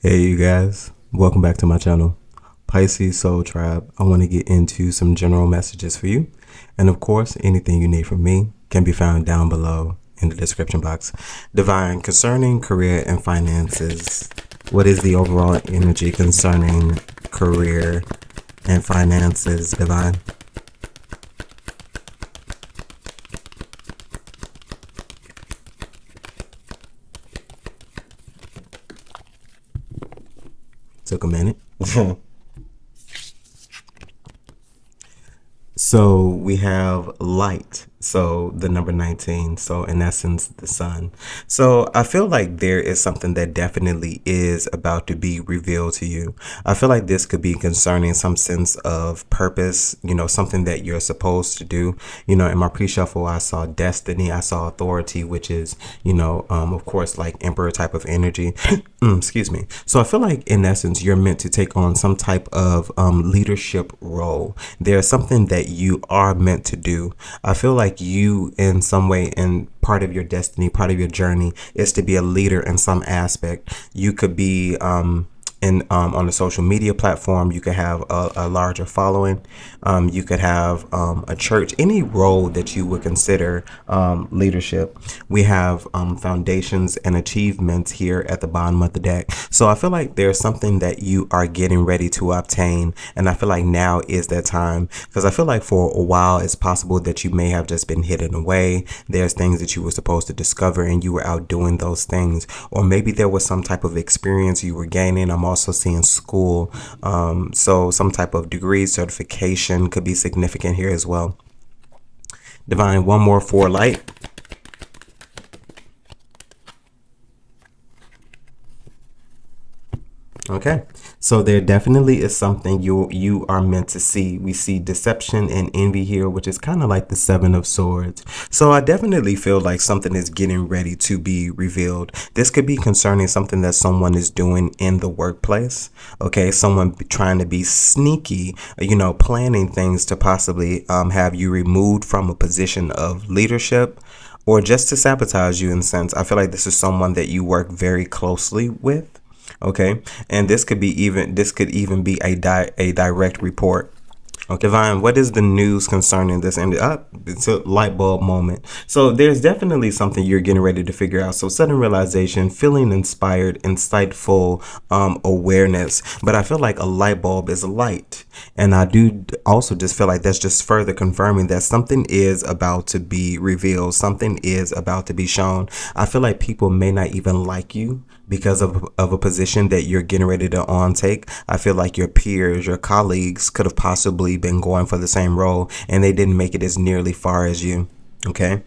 Hey you guys, welcome back to my channel, Pisces Soul Tribe. I want to get into some general messages for you. And of course, anything you need from me can be found down below in the description box. Divine, concerning career and finances, what is the overall energy concerning career and finances, Divine? Took a minute. So we have light. So the number 19. So in essence, the sun. So I feel like there is something that definitely is about to be revealed to you. I feel like this could be concerning some sense of purpose, something that you're supposed to do. In my pre-shuffle, I saw destiny. I saw authority, which is, of course, like emperor type of energy. Excuse me. So I feel like in essence, you're meant to take on some type of leadership role. There's something that you are meant to do. I feel like you in some way, in part of your destiny, part of your journey is to be a leader in some aspect. You could be on a social media platform. You could have a larger following. You could have a church, any role that you would consider leadership. We have foundations and achievements here at the bottom of the deck. So I feel like there's something that you are getting ready to obtain. And I feel like now is that time, because I feel like for a while it's possible that you may have just been hidden away. There's things that you were supposed to discover and you were out doing those things. Or maybe there was some type of experience you were gaining. I'm also seeing school. So some type of degree, certification could be significant here as well. Divine, one more for light. Okay, so there definitely is something you are meant to see. We see deception and envy here, which is kind of like the Seven of Swords. So I definitely feel like something is getting ready to be revealed. This could be concerning something that someone is doing in the workplace. Okay, someone trying to be sneaky, planning things to possibly have you removed from a position of leadership, or just to sabotage you in a sense. I feel like this is someone that you work very closely with. Okay, and this could even be a direct report. Okay, Divine, what is the news concerning this? And it's a light bulb moment. So there's definitely something you're getting ready to figure out. So sudden realization, feeling inspired, insightful awareness. But I feel like a light bulb is a light. And I do also just feel like that's just further confirming that something is about to be revealed. Something is about to be shown. I feel like people may not even like you because of a position that you're getting ready to take. I feel like your peers, your colleagues could have possibly been going for the same role and they didn't make it as nearly far as you. Okay.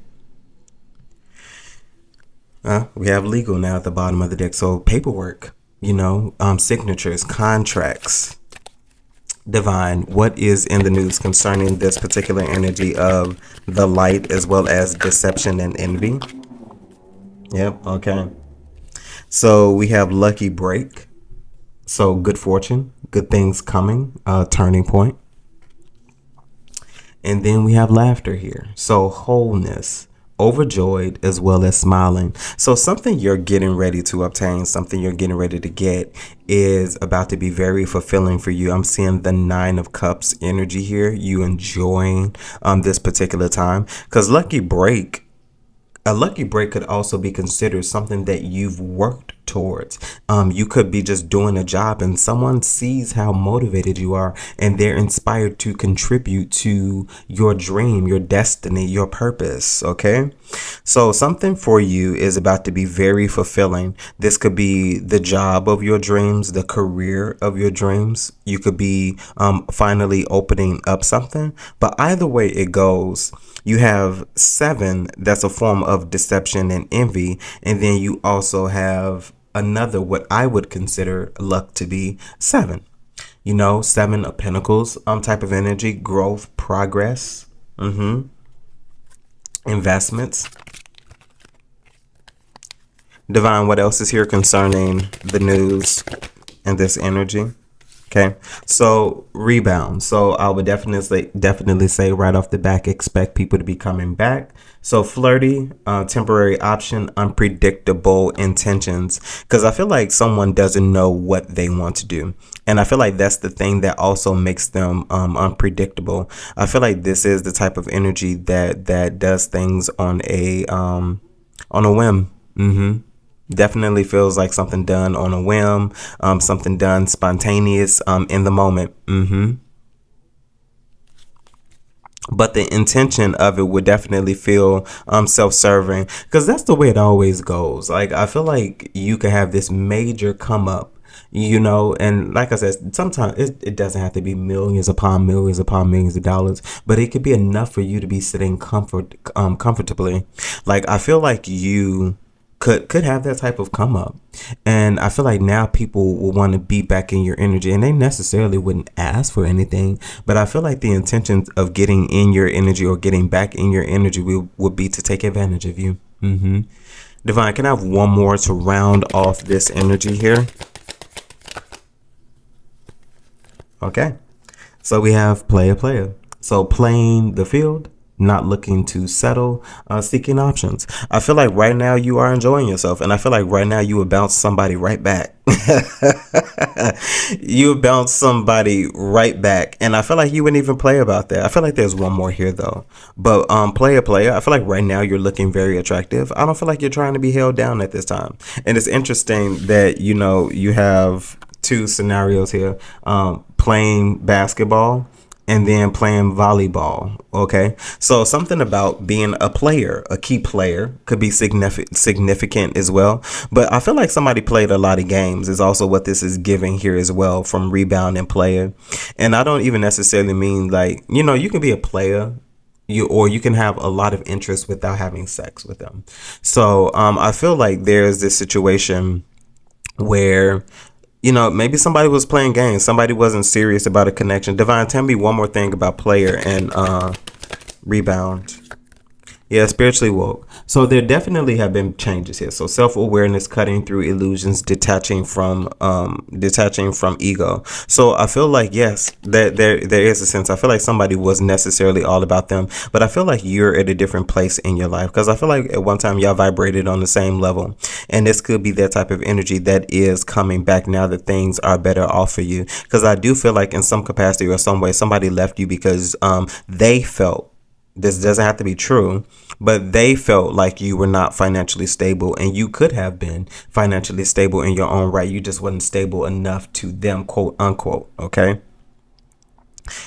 We have legal now at the bottom of the deck. So paperwork, signatures, contracts. Divine, what is in the news concerning this particular energy of the light as well as deception and envy? Yep. Okay. So we have lucky break. So good fortune, good things coming, turning point. And then we have laughter here. So wholeness, overjoyed as well as smiling. So something you're getting ready to obtain, something you're getting ready to get is about to be very fulfilling for you. I'm seeing the Nine of Cups energy here. You enjoying this particular time, because a lucky break could also be considered something that you've worked towards. You could be just doing a job and someone sees how motivated you are and they're inspired to contribute to your dream, your destiny, your purpose. Okay. So something for you is about to be very fulfilling. This could be the job of your dreams, the career of your dreams. You could be finally opening up something, but either way it goes, you have 7. That's a form of deception and envy. And then you also have another, what I would consider luck to be 7. 7 of Pentacles type of energy, growth, progress, investments. Divine, what else is here concerning the news and this energy? Okay, so rebound. So I would definitely say right off the back, expect people to be coming back. So flirty, temporary option, unpredictable intentions. Because I feel like someone doesn't know what they want to do, and I feel like that's the thing that also makes them unpredictable. I feel like this is the type of energy that does things on a whim. Definitely feels like something done on a whim, something done spontaneous, in the moment. But the intention of it would definitely feel self-serving, because that's the way it always goes. Like, I feel like you could have this major come up, and like I said, sometimes it doesn't have to be millions upon millions of dollars, but it could be enough for you to be sitting comfortably. Like, I feel like you could have that type of come up, and I feel like now people will want to be back in your energy, and they necessarily wouldn't ask for anything, but I feel like the intention of getting in your energy or getting back in your energy would be to take advantage of you. Divine, can I have one more to round off this energy here? Okay, so we have player. So playing the field, not looking to settle, seeking options. I feel like right now you are enjoying yourself, and I feel like right now you would bounce somebody right back. You would bounce somebody right back, and I feel like you wouldn't even play about that. I feel like there's one more here though, but player. I feel like right now you're looking very attractive. I don't feel like you're trying to be held down at this time, and it's interesting that you have two scenarios here, playing basketball and then playing volleyball. Okay, so something about being a player, a key player, could be significant as well. But I feel like somebody played a lot of games is also what this is giving here as well, from rebound and player. And I don't even necessarily mean like, you can be a player, or you can have a lot of interest without having sex with them. So I feel like there's this situation where maybe somebody was playing games. Somebody wasn't serious about a connection. Divine, tell me one more thing about player and rebound. Yeah, spiritually woke. So there definitely have been changes here. So self-awareness, cutting through illusions, detaching from ego. So I feel like, yes, that there is a sense. I feel like somebody was necessarily all about them, but I feel like you're at a different place in your life, because I feel like at one time y'all vibrated on the same level, and this could be that type of energy that is coming back now that things are better off for you. Because I do feel like in some capacity or some way somebody left you because they felt, this doesn't have to be true, but they felt like you were not financially stable, and you could have been financially stable in your own right. You just wasn't stable enough to them, quote unquote. Okay.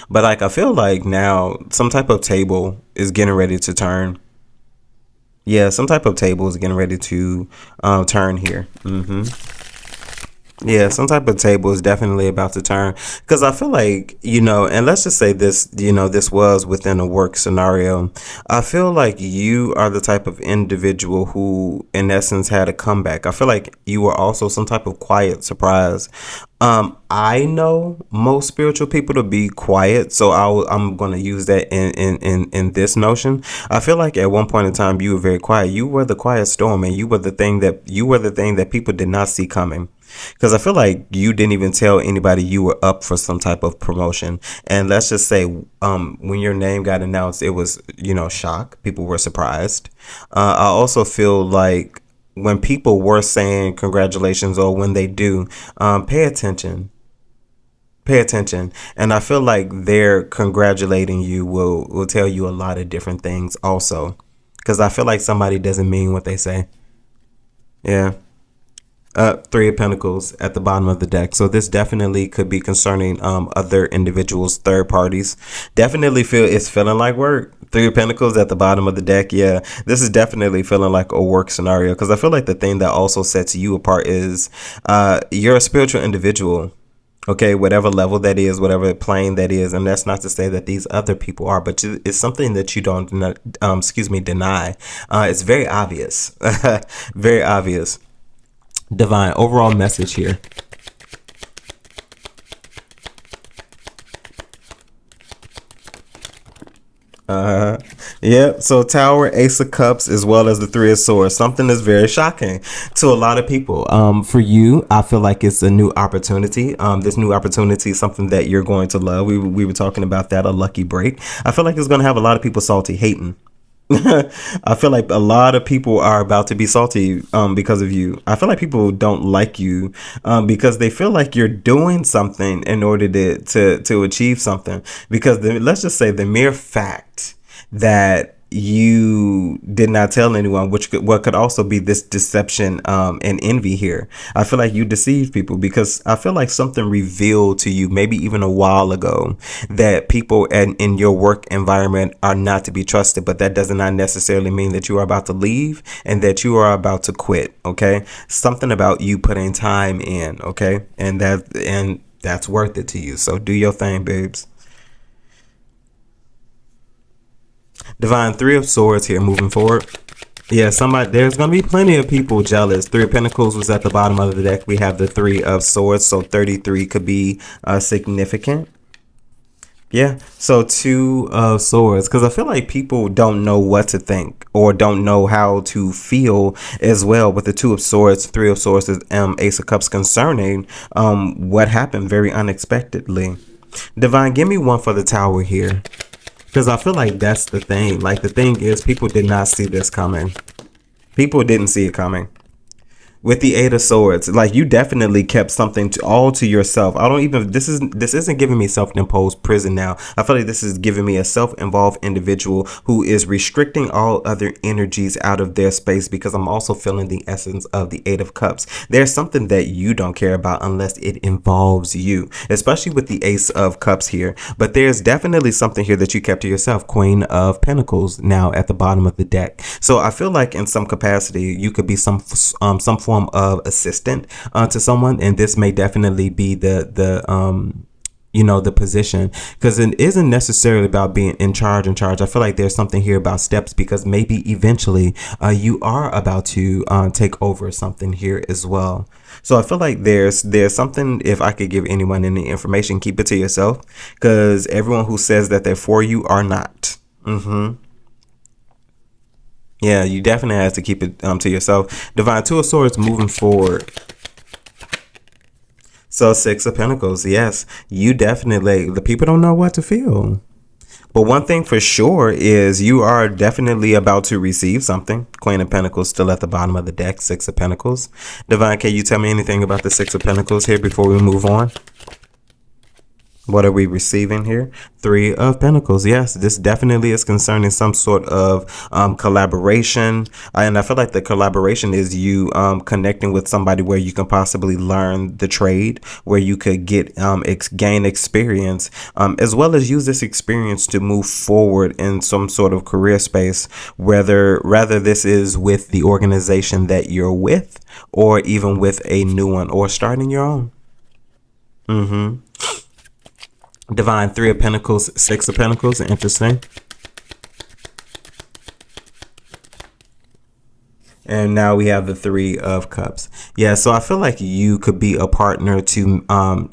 But like, I feel like now some type of table is getting ready to turn. Yeah, some type of table is getting ready to turn here. Yeah, some type of table is definitely about to turn, because I feel like, and let's just say this, this was within a work scenario. I feel like you are the type of individual who, in essence, had a comeback. I feel like you were also some type of quiet surprise. I know most spiritual people to be quiet, so I'm going to use that in this notion. I feel like at one point in time you were very quiet. You were the quiet storm, and you were the thing that people did not see coming. Because I feel like you didn't even tell anybody you were up for some type of promotion. And let's just say when your name got announced, it was, shock. People were surprised. I also feel like when people were saying congratulations, or when they do, pay attention. Pay attention. And I feel like they're congratulating you will tell you a lot of different things also. Because I feel like somebody doesn't mean what they say. Yeah. Three of Pentacles at the bottom of the deck. So this definitely could be concerning other individuals, third parties. Definitely it's feeling like work. Three of Pentacles at the bottom of the deck. Yeah, this is definitely feeling like a work scenario, because I feel like the thing that also sets you apart is you're a spiritual individual. Okay, whatever level that is, whatever plane that is, and that's not to say that these other people are, but it's something that you don't, deny. It's very obvious, very obvious. Divine, overall message here. Yep. So Tower, Ace of Cups, as well as the Three of Swords. Something that's very shocking to a lot of people. For you, I feel like it's a new opportunity. This new opportunity is something that you're going to love. We were talking about that, a lucky break. I feel like it's going to have a lot of people salty, hating. I feel like a lot of people are about to be salty because of you. I feel like people don't like you because they feel like you're doing something in order to achieve something. Because let's just say the mere fact that you did not tell anyone, which what could also be this deception and envy here. I feel like you deceived people because I feel like something revealed to you maybe even a while ago that people in your work environment are not to be trusted, but that does not necessarily mean that you are about to leave and that you are about to quit. Okay, something about you putting time in. Okay, and that's worth it to you. So do your thing, babes. Divine, Three of Swords here moving forward. Yeah, there's going to be plenty of people jealous. Three of Pentacles was at the bottom of the deck. We have the Three of Swords, so 33 could be significant. Yeah, so Two of Swords, because I feel like people don't know what to think or don't know how to feel as well with the Two of Swords. Three of Swords is Ace of Cups concerning what happened very unexpectedly. Divine, give me one for the Tower here. Because I feel like that's the thing. Like, the thing is, people did not see this coming. People didn't see it coming. With the Eight of Swords, like, you definitely kept something all to yourself. I don't even, this isn't giving me self-imposed prison now. I feel like this is giving me a self-involved individual who is restricting all other energies out of their space, because I'm also feeling the essence of the Eight of Cups. There's something that you don't care about unless it involves you, especially with the Ace of Cups here. But there's definitely something here that you kept to yourself. Queen of Pentacles now at the bottom of the deck. So I feel like in some capacity, you could be some form of assistant to someone, and this may definitely be the the position, because it isn't necessarily about being in charge. I feel like there's something here about steps, because maybe eventually you are about to take over something here as well. So I feel like there's something. If I could give anyone any information, keep it to yourself, because everyone who says that they're for you are not. Yeah, you definitely have to keep it to yourself. Divine, Two of Swords moving forward. So Six of Pentacles, yes, you definitely, the people don't know what to feel. But one thing for sure is you are definitely about to receive something. Queen of Pentacles still at the bottom of the deck. Six of Pentacles. Divine, can you tell me anything about the Six of Pentacles here before we move on? What are we receiving here? Three of Pentacles. Yes, this definitely is concerning some sort of collaboration. And I feel like the collaboration is you connecting with somebody where you can possibly learn the trade, where you could get gain experience, as well as use this experience to move forward in some sort of career space, rather this is with the organization that you're with, or even with a new one, or starting your own. Divine, Three of Pentacles, Six of Pentacles. Interesting. And now we have the Three of Cups. Yeah, so I feel like you could be a partner to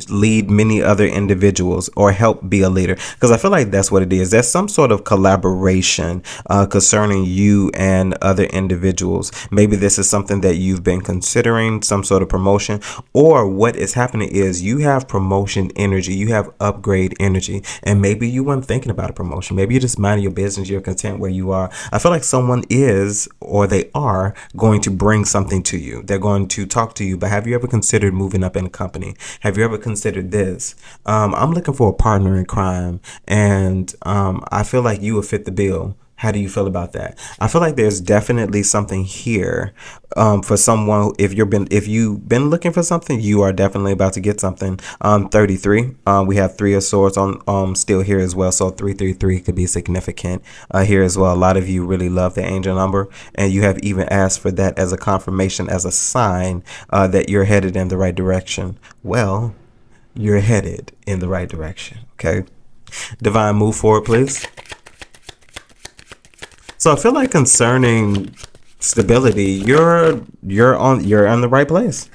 lead many other individuals, or help be a leader, because I feel like that's what it is. There's some sort of collaboration concerning you and other individuals. Maybe this is something that you've been considering, some sort of promotion, or what is happening is you have promotion energy, you have upgrade energy, and maybe you weren't thinking about a promotion. Maybe you're just minding your business, you're content where you are. I feel like someone is, or they are, going to bring something to you. They're going to talk to you. But have you ever considered moving up in a company? Have you ever considered this? I'm looking for a partner in crime, and I feel like you would fit the bill. How do you feel about that? I feel like there's definitely something here for someone. If you've been looking for something, you are definitely about to get something. 33. We have Three of Swords on still here as well. So 333 could be significant here as well. A lot of you really love the angel number, and you have even asked for that as a confirmation, as a sign that you're headed in the right direction. Well, you're headed in the right direction. Okay. Divine, move forward, please. So I feel like concerning stability, you're in the right place.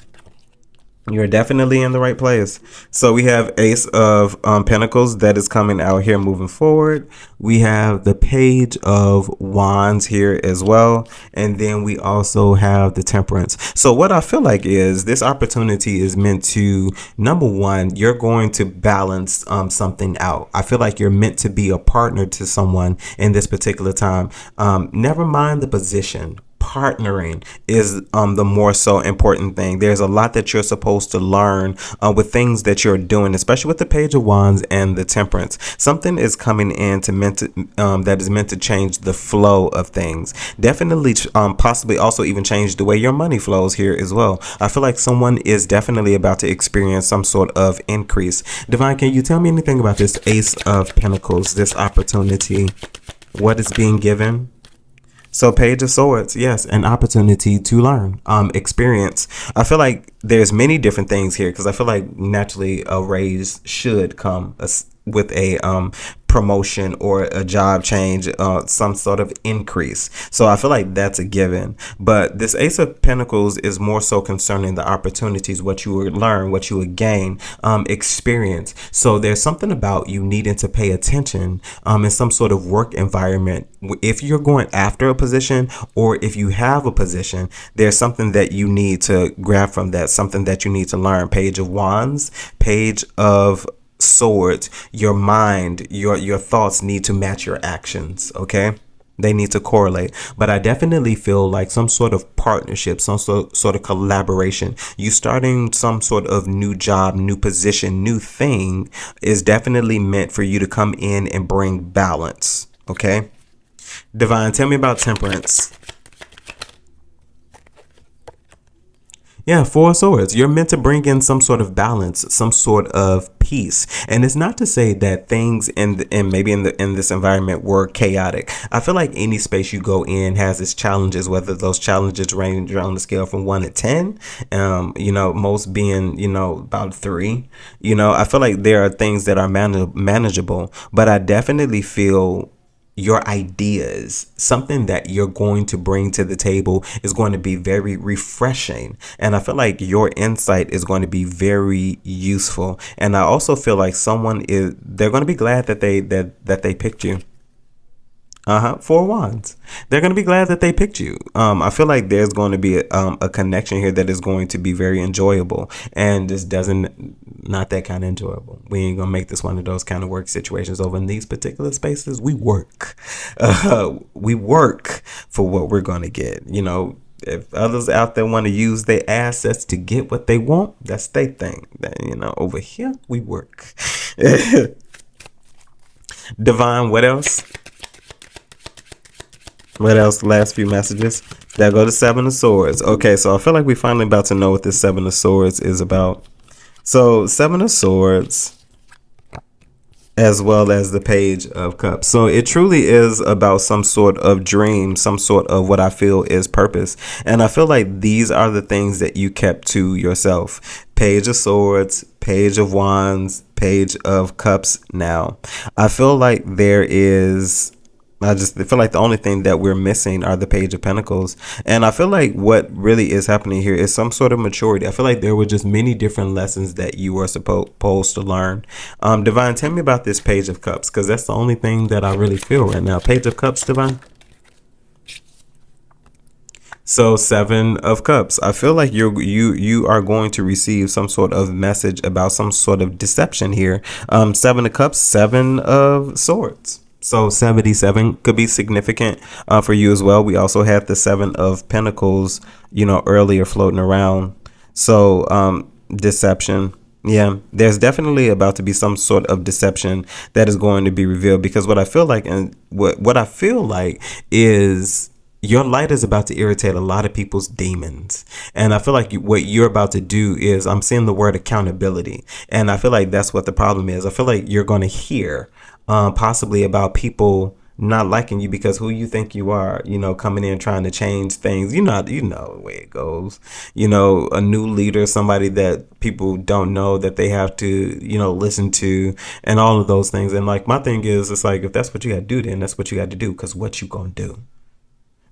You're definitely in the right place. So we have Ace of Pentacles that is coming out here moving forward. We have the Page of Wands here as well. And then we also have the Temperance. So what I feel like is this opportunity is meant to, number one, you're going to balance something out. I feel like you're meant to be a partner to someone in this particular time. Never mind the position. Partnering is the more so important thing. There's a lot that you're supposed to learn with things that you're doing, especially with the Page of Wands and the Temperance. Something is coming in that is meant to change the flow of things. Definitely possibly also even change the way your money flows here as well. I feel like someone is definitely about to experience some sort of increase. Divine, can you tell me anything about this Ace of Pentacles, this opportunity? What is being given? So Page of Swords, yes, an opportunity to learn, experience. I feel like there's many different things here because I feel like naturally a raise should come with a promotion or a job change, some sort of increase. So I feel like that's a given. But this Ace of Pentacles is more so concerning the opportunities, what you will learn, what you will gain, experience. So there's something about you needing to pay attention in some sort of work environment. If you're going after a position or if you have a position, there's something that you need to grab from that, something that you need to learn. Page of Wands, Page of Swords. Your mind, your thoughts need to match your actions, okay? They need to correlate. But I definitely feel like some sort of partnership, some sort of collaboration, you starting some sort of new job, new position, new thing is definitely meant for you to come in and bring balance, okay? Divine, tell me about Temperance. Yeah, Four of Swords. You're meant to bring in some sort of balance, some sort of peace. And it's not to say that things in this environment were chaotic. I feel like any space you go in has its challenges, whether those challenges range on the scale from 1 to 10, most being, about 3. I feel like there are things that are manageable, but I definitely feel your ideas, something that you're going to bring to the table is going to be very refreshing. And I feel like your insight is going to be very useful. And I also feel like they're going to be glad that they picked you. Four of Wands. They're going to be glad that they picked you. I feel like there's going to be a connection here that is going to be very enjoyable, and this not that kind of enjoyable. We ain't going to make this one of those kind of work situations. Over in these particular spaces, we work. We work for what we're going to get. If others out there want to use their assets to get what they want, that's their thing. Over here, we work. Divine, what else? What else? Last few messages. There go the Seven of Swords. Okay, so I feel like we're finally about to know what this Seven of Swords is about. So, Seven of Swords, as well as the Page of Cups. So it truly is about some sort of dream, some sort of what I feel is purpose. And I feel like these are the things that you kept to yourself. Page of Swords, Page of Wands, Page of Cups. Now, I feel like I just feel like the only thing that we're missing are the Page of Pentacles. And I feel like what really is happening here is some sort of maturity. I feel like there were just many different lessons that you were supposed to learn. Divine, tell me about this Page of Cups, because that's the only thing that I really feel right now. Page of Cups, Divine. So Seven of Cups. I feel like you are going to receive some sort of message about some sort of deception here. Seven of Cups, Seven of Swords. So 77 could be significant for you as well. We also had the Seven of Pentacles, earlier floating around. So deception. Yeah, there's definitely about to be some sort of deception that is going to be revealed, because what I feel like is your light is about to irritate a lot of people's demons. And I feel like what you're about to do is, I'm seeing the word accountability. And I feel like that's what the problem is. I feel like you're going to hear possibly about people not liking you because who you think you are, coming in trying to change things. You know the way it goes. A new leader, somebody that people don't know that they have to, listen to, and all of those things. And like, my thing is, it's like, if that's what you got to do, then that's what you got to do, because what you gonna do?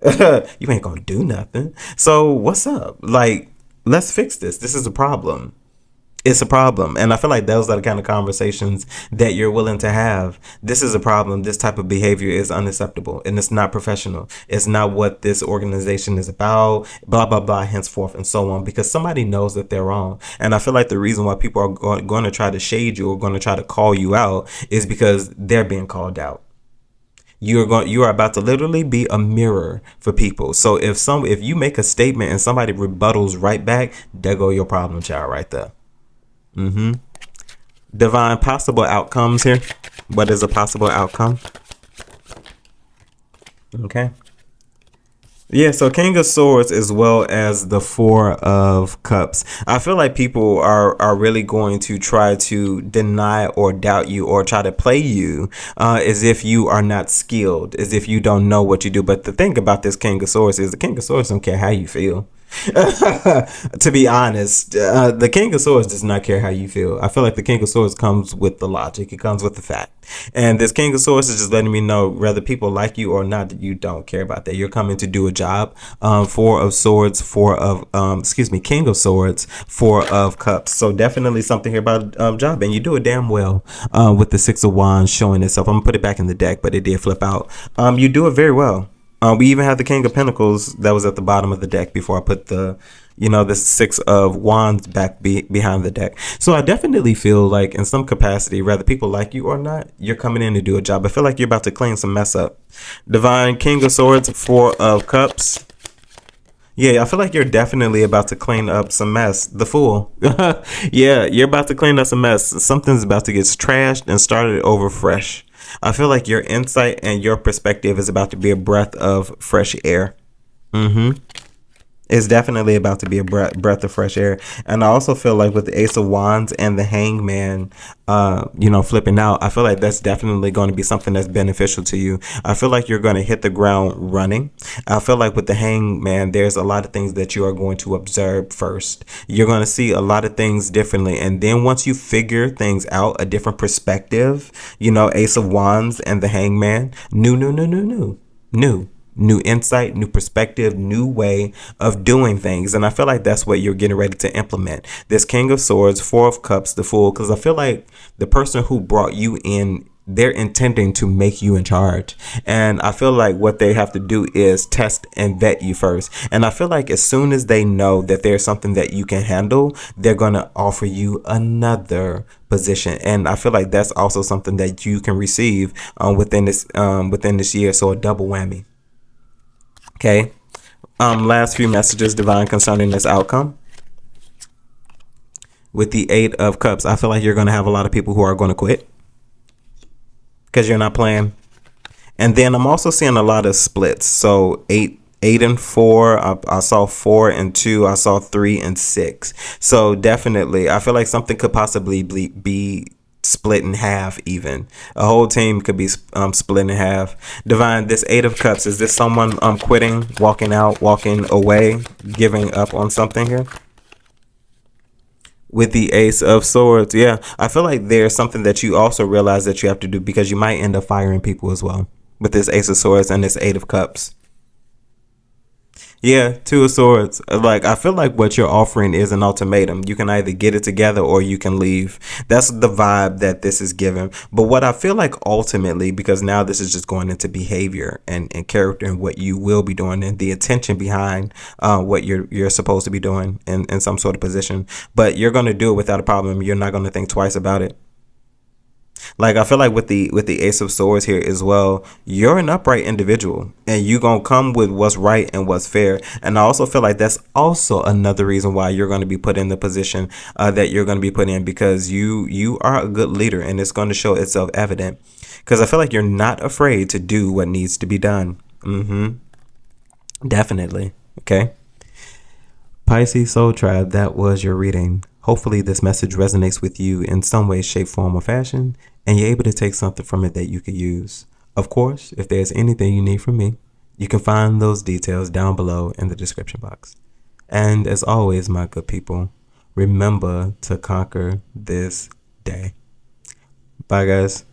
You ain't gonna do nothing. So what's up? Like, let's fix this. This is a problem. It's a problem. And I feel like those are the kind of conversations that you're willing to have. This is a problem. This type of behavior is unacceptable and it's not professional. It's not what this organization is about, blah, blah, blah, henceforth and so on, because somebody knows that they're wrong. And I feel like the reason why people are going to try to shade you or going to try to call you out is because they're being called out. You are about to literally be a mirror for people. So if you make a statement and somebody rebuttals right back, there go your problem child right there. Divine, possible outcomes here. What is a possible outcome? Okay. Yeah, so King of Swords as well as the Four of Cups. I feel like people are really going to try to deny or doubt you or try to play you as if you are not skilled, as if you don't know what you do. But the thing about this King of Swords is the King of Swords don't care how you feel. To be honest, the King of Swords does not care how you feel. I feel like the King of Swords comes with the logic. It comes with the fact. And this King of Swords is just letting me know, whether people like you or not, that you don't care about that. You're coming to do a job. Four of Swords, King of Swords, Four of Cups. So definitely something here about job. And you do it damn well with the Six of Wands showing itself. I'm going to put it back in the deck, but it did flip out. You do it very well. We even have the King of Pentacles that was at the bottom of the deck before I put the Six of Wands back behind the deck. So I definitely feel like in some capacity, whether people like you or not, you're coming in to do a job. I feel like you're about to clean some mess up. Divine, King of Swords, Four of Cups. Yeah, I feel like you're definitely about to clean up some mess. The Fool. Yeah, you're about to clean up some mess. Something's about to get trashed and started over fresh. I feel like your insight and your perspective is about to be a breath of fresh air. It's definitely about to be a breath of fresh air. And I also feel like with the Ace of Wands and the Hangman, flipping out, I feel like that's definitely going to be something that's beneficial to you. I feel like you're going to hit the ground running. I feel like with the Hangman, there's a lot of things that you are going to observe first. You're going to see a lot of things differently. And then once you figure things out, a different perspective, Ace of Wands and the Hangman, new insight, new perspective, new way of doing things. And I feel like that's what you're getting ready to implement. This King of Swords, Four of Cups, the Fool, because I feel like the person who brought you in, they're intending to make you in charge. And I feel like what they have to do is test and vet you first. And I feel like as soon as they know that there's something that you can handle, they're going to offer you another position. And I feel like that's also something that you can receive within this year. So a double whammy. Okay. Last few messages, Divine, concerning this outcome. With the Eight of Cups, I feel like you're going to have a lot of people who are going to quit because you're not playing. And then I'm also seeing a lot of splits. So eight and four. I saw 4 and 2. I saw 3 and 6. So definitely, I feel like something could possibly be split in half. Even a whole team could be split in half. Divine, this Eight of Cups, is this someone quitting, walking out, walking away, giving up on something here? With the Ace of Swords, yeah, I feel like there's something that you also realize that you have to do, because you might end up firing people as well with this Ace of Swords and this Eight of Cups. Yeah, Two of Swords. Like, I feel like what you're offering is an ultimatum. You can either get it together or you can leave. That's the vibe that this is giving. But what I feel like ultimately, because now this is just going into behavior and character and what you will be doing and the intention behind what you're supposed to be doing in some sort of position. But you're going to do it without a problem. You're not going to think twice about it. Like, I feel like with the Ace of Swords here as well, you're an upright individual and you're going to come with what's right and what's fair. And I also feel like that's also another reason why you're going to be put in the position that you're going to be put in, because you are a good leader and it's going to show itself evident, because I feel like you're not afraid to do what needs to be done. Definitely. Okay. Pisces Soul Tribe, that was your reading. Hopefully this message resonates with you in some way, shape, form, or fashion, and you're able to take something from it that you could use. Of course, if there's anything you need from me, you can find those details down below in the description box. And as always, my good people, remember to conquer this day. Bye, guys.